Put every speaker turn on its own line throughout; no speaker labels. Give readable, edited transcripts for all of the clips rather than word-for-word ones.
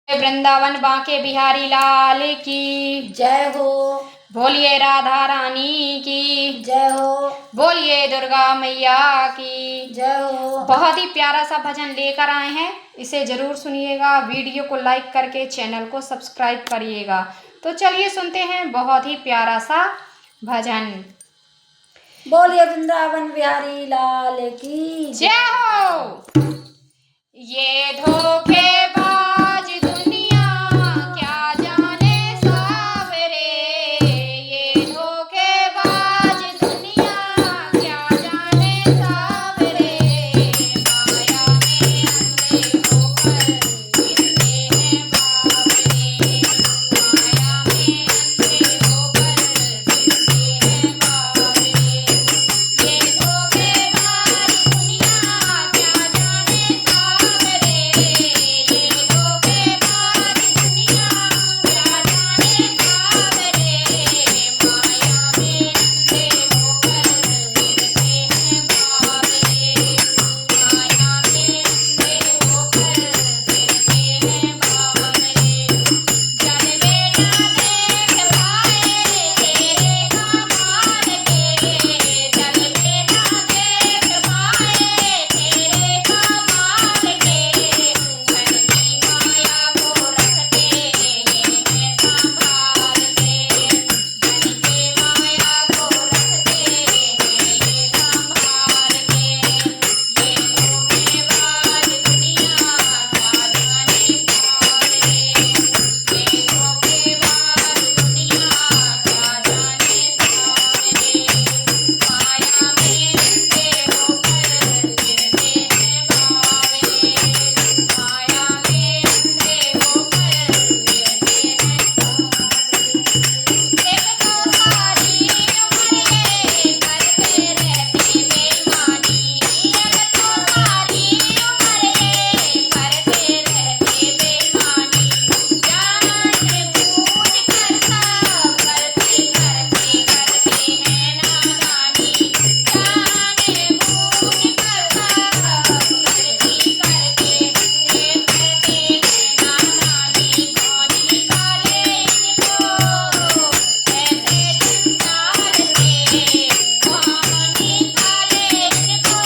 वृंदावन बांके बिहारी लाल की
जय हो।
बोलिए राधा रानी की
जय हो।
बोलिए दुर्गा मैया की
जय हो।
बहुत ही प्यारा सा भजन लेकर आए हैं, इसे जरूर सुनिएगा। वीडियो को लाइक करके चैनल को सब्सक्राइब करिएगा। तो चलिए सुनते हैं बहुत ही प्यारा सा भजन।
बोलिए वृंदावन बिहारी लाल की
जय हो। ये धोखेबाज दुनिया क्या जाने सावरे, ये धोखेबाज दुनिया क्या जाने सावरे, माया में अंधे होकर गिरते हैं बावरे, माया में अंधे होकर गिरते हैं बावरे, ये धोखेबाज दुनिया क्या जाने सावरे, ये धोखेबाज दुनिया क्या जाने सावरे, माया में अंधे होकर गिरते हैं बावरे, माया में अंधे होकर गिरते हैं बावरे, जल वे ना देख पाए तेरे कमाल के, जल वे ना देख पाए तेरे कमाल के, मन की माया को रखते हैं संभाल के, मन की माया को रखते हैं संभाल के, ये धोखेबाज दुनिया क्या जाने सावरे, ये धोखेबाज दुनिया क्या जाने सावरे, माया में अंधे होकर गिरते हैं बावरे, माया में अंधे होकर गिरते हैं बावरे, एक तो सारी उम्र ये करते रहते बेईमानी, एक तो सारी उम्र ये करते रहते बेईमानी, जाने बूझ कर सब गलती करते करते हैं नादानी, जाने बूझ कर सब गलती करते हैं नादानी, कौन निकाले इनको ऐसे संसार से, कौन निकाले इनको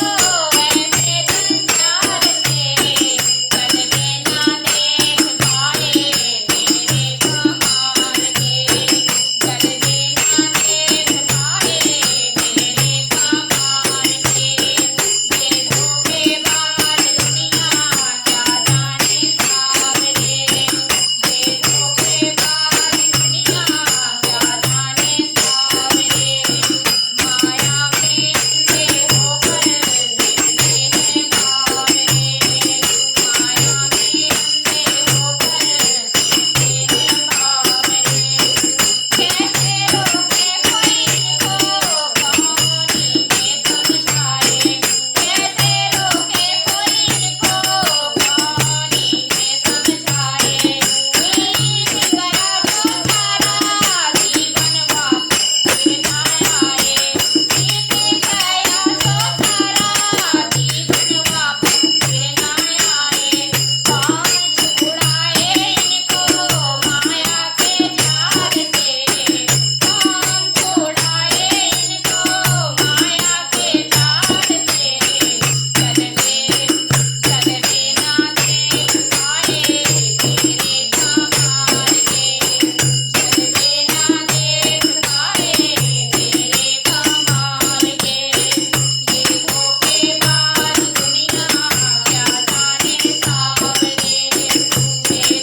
ऐसे संसार से, चल वे ना देख पाए तेरे कमाल के, चल वे ना देख पाए तेरे कमाल के, ये धोखेबाज दुनिया क्या जाने सावरे, ये धोखेबाज दुनिया क्या जाने सावरे, माया में अंधे होकर गिरते हैं बावरे, माया में अंधे होकर गिरते हैं बावरे, कैसे रोके कोई इनको कहानी में समझाए, कैसे रोके कोई इनको कहानी में समझाए, नींद गया तो सारा जीवन वापस फिर ना आए, नींद गया तो सारा जीवन वापस फिर ना आए, कौन छुड़ाए इनको माया के जाल से, कौन छुड़ाए इनको माया के जाल से, चल वे ना देख पाए तेरे कमाल के, चल वे ना देख पाए तेरे कमाल के, ये धोखेबाज दुनिया क्या जाने सावरे, ये